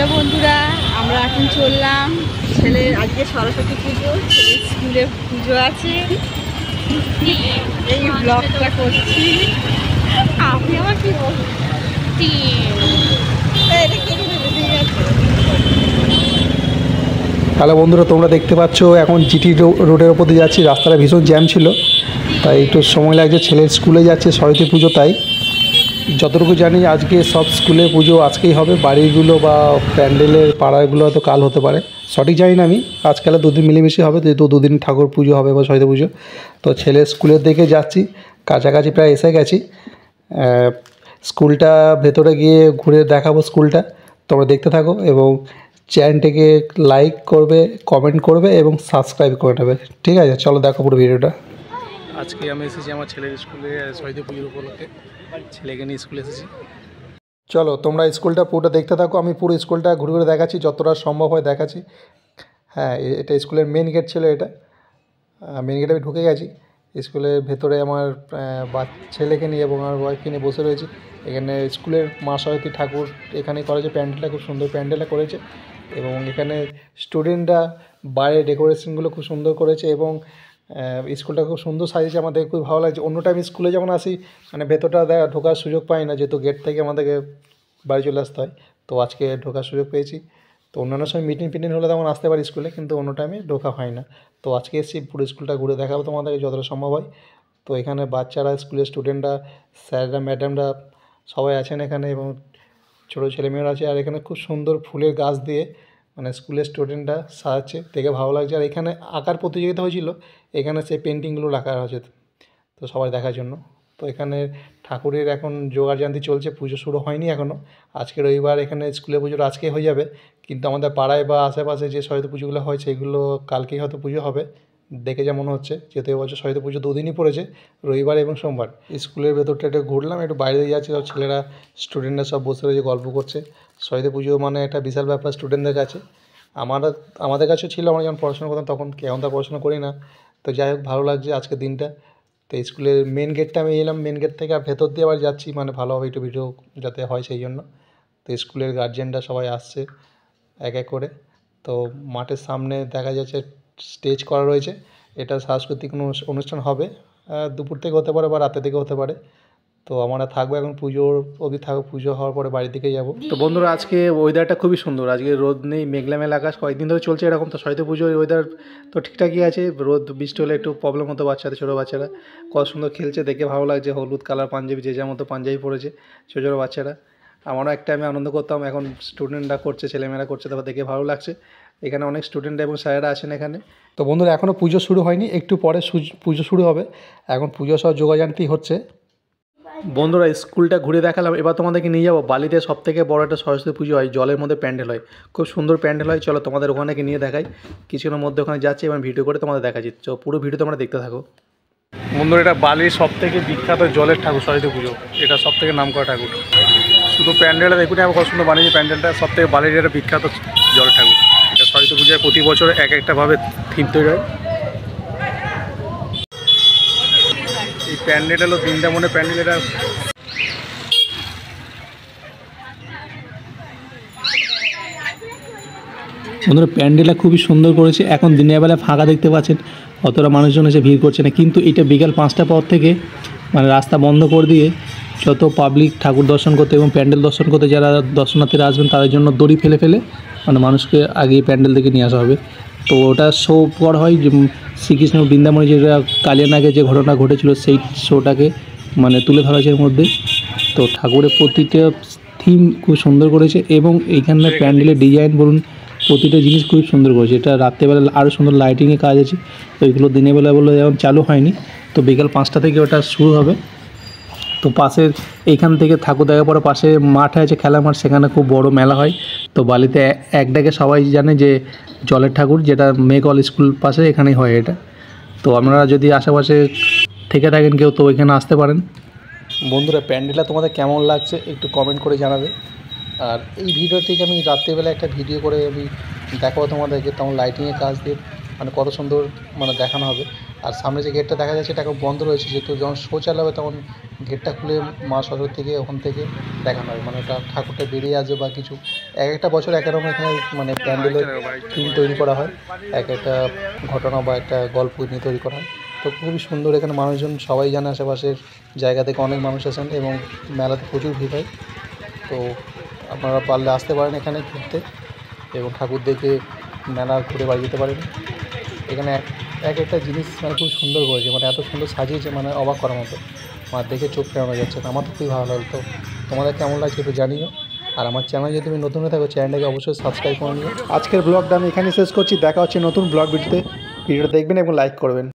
Hello বন্ধুরা, আমরা এখন চললাম ছেলের আজকে সরস্বতী পুজো, ছেলের স্কুলে পুজো আছে। এই ব্লগটা করছি আমি। আমার কি বলছি, হ্যালো বন্ধুরা, তোমরা দেখতে পাচ্ছ এখন জিটি রোডের ওপর দিয়ে যাচ্ছি। রাস্তাটা ভীষণ জ্যাম ছিল, তাই একটু সময় লাগছে। ছেলের স্কুলে যাচ্ছে সরস্বতী পুজো, তাই যতটুকু জানি আজকে সব স্কুলে পুজো আজকেই হবে। বাড়িগুলো বা প্যান্ডেলের পাড়াগুলো হয়তো কাল হতে পারে, সঠিক জানি না আমি। আজকাল দুদিন মিলেমিশে হবে, যেহেতু দুদিন ঠাকুর পুজো হবে বা সরস্বতী পুজো। তো ছেলের স্কুলের দিকে যাচ্ছি, কাছাকাছি প্রায় এসে গেছি। স্কুলটা ভেতরে গিয়ে ঘুরে দেখাবো স্কুলটা, তোমরা দেখতে থাকো এবং চ্যানেলটিকে লাইক করবে, কমেন্ট করবে এবং সাবস্ক্রাইব করে নেবে। ঠিক আছে, চলো দেখো পুরো ভিডিওটা। আজকে আমি এসেছি আমার ছেলের স্কুলে সরস্বতী পুজোর উপলক্ষে, ছেলেকে নিয়ে স্কুলে এসেছি। চলো তোমরা স্কুলটা পুরোটা দেখতে থাকো, আমি পুরো স্কুলটা ঘুরে ঘুরে দেখাচ্ছি, যতটা সম্ভব হয় দেখাচ্ছি। হ্যাঁ, এটা স্কুলের মেন গেট ছিল। এটা মেন গেটে আমি ঢুকে গেছি। স্কুলের ভেতরে আমার ছেলেকে নিয়ে এবং আমার ওয়াইফকে নিয়ে বসে রয়েছি। এখানে স্কুলের মা সরস্বতী ঠাকুর এখানেই করেছে। প্যান্ডেলটা খুব সুন্দর প্যান্ডেলটা করেছে এবং এখানে স্টুডেন্টরা বাইরে ডেকোরেশনগুলো খুব সুন্দর করেছে এবং স্কুলটা খুব সুন্দর সাজিয়েছে। আমাদের খুব ভালো লাগছে। অন্য টাইম স্কুলে যেমন আসি, মানে ভেতরটা ঢোকার সুযোগ পাই না, যেহেতু গেট থেকে আমাদেরকে বাড়ি চলে আসতে হয়। তো আজকে ঢোকার সুযোগ পেয়েছি। তো অন্যান্য সময় মিটিং হলে তেমন আসতে পারি স্কুলে, কিন্তু অন্য টাইমে ঢোকা হয় না। তো আজকে এসেছি, পুরো স্কুলটা ঘুরে দেখাবো তোমাদেরকে যতটা সম্ভব হয়। তো এখানে বাচ্চারা, স্কুলের স্টুডেন্টরা, স্যাররা, ম্যাডামরা সবাই আছেন এখানে এবং ছোটো ছেলেমেয়েরা আছে। আর এখানে খুব সুন্দর ফুলের গাছ দিয়ে মানে স্কুলের স্টুডেন্টরা সাজাচ্ছে, দেখে ভালো লাগছে। আর এখানে আঁকার প্রতিযোগিতা হয়েছিল, এখানে সেই পেন্টিংগুলো রাখা হয়েছে তো সবাই দেখার জন্য। তো এখানে ঠাকুরের এখন জোগাড়যন্ত্র চলছে, পুজো শুরু হয়নি এখনও। আজকে রবিবার, এখানে স্কুলে পুজোটা আজকেই হয়ে যাবে, কিন্তু আমাদের পাড়ায় বা আশেপাশে যে সরস্বতী পুজোগুলো হয় সেগুলো কালকেই হয়তো পুজো হবে দেখে যা মনে হচ্ছে। যেহেতু এবছর সরস্বতী পুজো দুদিনই পড়েছে, রবিবার এবং সোমবার। স্কুলের ভেতরটা একটু ঘুরলাম, একটু বাইরে দিয়ে যাচ্ছে, সব ছেলেরা স্টুডেন্টরা সব বসে রয়েছে, গল্প করছে। সরস্বতী পুজো মানে একটা বিশাল ব্যাপার স্টুডেন্টদের কাছে। আমাদের কাছেও ছিল, আমরা যখন পড়াশোনা করতাম তখন। এখন তো পড়াশোনা করি না। তো যাই হোক, ভালো লাগছে আজকের দিনটা। তো স্কুলের মেন গেটটা আমি এলাম, মেন গেট থেকে আর ভেতর দিয়ে আবার যাচ্ছি, মানে ভালোভাবে একটু ভিডিও যাতে হয় সেই জন্য। তো স্কুলের গার্জিয়ানরা সবাই আসছে এক এক করে। তো মাঠের সামনে দেখা যাচ্ছে স্টেজ করা রয়েছে। এটা সাংস্কৃতিক অনুষ্ঠান হবে, দুপুর থেকে হতে পারে বা রাতের দিকে হতে পারে। তো আমরা থাকবো এখন পুজোর অবধি থাকবো, পুজো হওয়ার পরে বাড়ির দিকে যাবো। তো বন্ধুরা, আজকে ওয়েদারটা খুবই সুন্দর। আজকে রোদ নেই, মেঘলা মেঘলা আকাশ, কয়েকদিন ধরে চলছে এরকম। তো সরস্বতী পুজোর ওয়েদার তো ঠিকঠাকই আছে। রোদ বৃষ্টি হলে একটু প্রবলেম হতো বাচ্চাদের, ছোটো বাচ্চারা কত সুন্দর খেলছে, দেখে ভালো লাগছে। হলুদ কালার পাঞ্জাবি, যে যার মতো পাঞ্জাবি পরেছে ছোটো ছোটো বাচ্চারা। আমারও একটা আমি আনন্দ করতাম, এখন স্টুডেন্টরা করছে, ছেলেমেয়েরা করছে, তারপর দেখে ভালো লাগছে। এখানে অনেক স্টুডেন্ট এবং স্যারেরা আছেন এখানে। তো বন্ধুরা, এখনও পুজো শুরু হয়নি, একটু পরে পুজো শুরু হবে। এখন পুজো সব জোগাড়যন্ত্র হচ্ছে। বন্ধুরা, স্কুলটা ঘুরে দেখালাম, এবার তোমাদেরকে নিয়ে যাবো বালিতে সবথেকে বড় একটা সরস্বতী পুজো হয়, জলের মধ্যে প্যান্ডেল হয়, খুব সুন্দর প্যান্ডেল হয়। চলো তোমাদের ওখানে নিয়ে দেখাই। কিছুক্ষণের মধ্যে ওখানে যাচ্ছি এবং ভিডিও করে তোমাদের দেখাচ্ছি। তো পুরো ভিডিও তোমরা দেখতে থাকো। বন্ধুরা, এটা বালির সবথেকে বিখ্যাত জলের ঠাকুর সরস্বতী পুজো, এটা সবথেকে নাম করা ঠাকুর। শুধু প্যান্ডেলটা দেখুন, আমার কত সুন্দর বানিয়েছে প্যান্ডেলটা। সবথেকে বালির একটা বিখ্যাত জলের ঠাকুর। এটা সরস্বতী পুজোয় প্রতি বছর এক একটাভাবে থিম তৈরি হয়। এই প্যান্ডেল হলো বৃন্দাবনের প্যান্ডেল। এটা বন্ধুরা, প্যান্ডেলটা খুবই সুন্দর করেছে। এখন দিনের বেলা ফাঁকা দেখতে পাচ্ছেন, অতটা মানুষজন এসে ভিড় করছে না। কিন্তু এটা বিকাল 5টার পর থেকে মানে রাস্তা বন্ধ করে দিয়ে যত পাবলিক ঠাকুর দর্শন করতে এবং প্যান্ডেল দর্শন করতে যারা দর্শনার্থীরা আসবেন তাদের জন্য দড়ি ফেলে ফেলে মানে মানুষকে আগে প্যান্ডেল থেকে নিয়ে আসা হবে। তো ওটা শো করা হয় যে শ্রীকৃষ্ণ বৃন্দাবনে যেটা কালিয়ানাগে যে ঘটনা ঘটেছিল, সেই শোটাকে মানে তুলে ধরা হয়েছে এর মধ্যে। তো ঠাকুরের প্রতিটা থিম খুব সুন্দর করেছে এবং এইখানে প্যান্ডেলের ডিজাইন বলুন, প্রতিটা জিনিস খুব সুন্দর করেছে। এটা রাত্রেবেলা আরও সুন্দর লাইটিংয়ে কাজ আছে। তো এগুলো দিনের বেলা বলে যেমন চালু হয়নি, তো বিকাল 5টা থেকে ওটা শুরু হবে। তো পাশের এইখান থেকে ঠাকুর দেখার পরে পাশে মাঠে আছে, খেলার মাঠ, সেখানে খুব বড় মেলা হয়। তো বালিতে এক ডাকে সবাই জানে যে জলের ঠাকুর, যেটা মেঘল স্কুল পাশে এখানেই হয় এটা। তো আপনারা যদি আশেপাশে থেকে থাকেন কেউ, তো ওইখানে আসতে পারেন। বন্ধুরা, প্যান্ডেলটা তোমাদের কেমন লাগছে একটু কমেন্ট করে জানাবে। আর এই ভিডিও থেকে আমি রাত্রেবেলা একটা ভিডিও করে আমি দেখাবো তোমাদেরকে, তখন লাইটিংয়ের কাজ দিয়ে মানে কত সুন্দর মানে দেখানো হবে। আর সামনে যে গেটটা দেখা যাচ্ছে এটা এখন বন্ধ রয়েছে, যেহেতু যখন শো চালাবে তখন গেটটা খুলে মা সরস্বতীকে ওখান থেকে দেখানো হয়, মানে ওটা ঠাকুরটা বেরিয়ে আসবে বা কিছু। এক একটা বছর এক এক রকম এখানে মানে প্যান্ডেলের থিম তৈরি করা হয়, এক একটা ঘটনা বা একটা গল্প নিয়ে তৈরি করা হয়। তো খুবই সুন্দর, এখানে মানুষজন সবাই জানে, আশেপাশের জায়গা থেকে অনেক মানুষ আসেন এবং মেলাতে প্রচুর ভিড় হয়। তো আপনারা পারলে আসতে পারেন এখানে ঘুরতে এবং ঠাকুর দেখে মেলা ঘুরে বাড়ি যেতে পারেন। এখানে এক একটা জিনিস মানে খুব সুন্দর করেছে, মানে এত সুন্দর সাজিয়েছে, মানে অবাক করার মতো, আমার দেখে চোখ ফেরানো যাচ্ছে না। আমার তো খুবই ভালো লাগতো। তোমাদের কেমন লাগছে একটু জানিও। আর আমার চ্যানেল যদি তুমি নতুন হয়ে থাকো, চ্যানেলটাকে অবশ্যই সাবস্ক্রাইব করে নিও। আজকের ব্লগটা আমি এখানে শেষ করছি, দেখা হচ্ছে নতুন ব্লগ ভিডিওতে। ভিডিওটা দেখবেন এবং লাইক করবেন।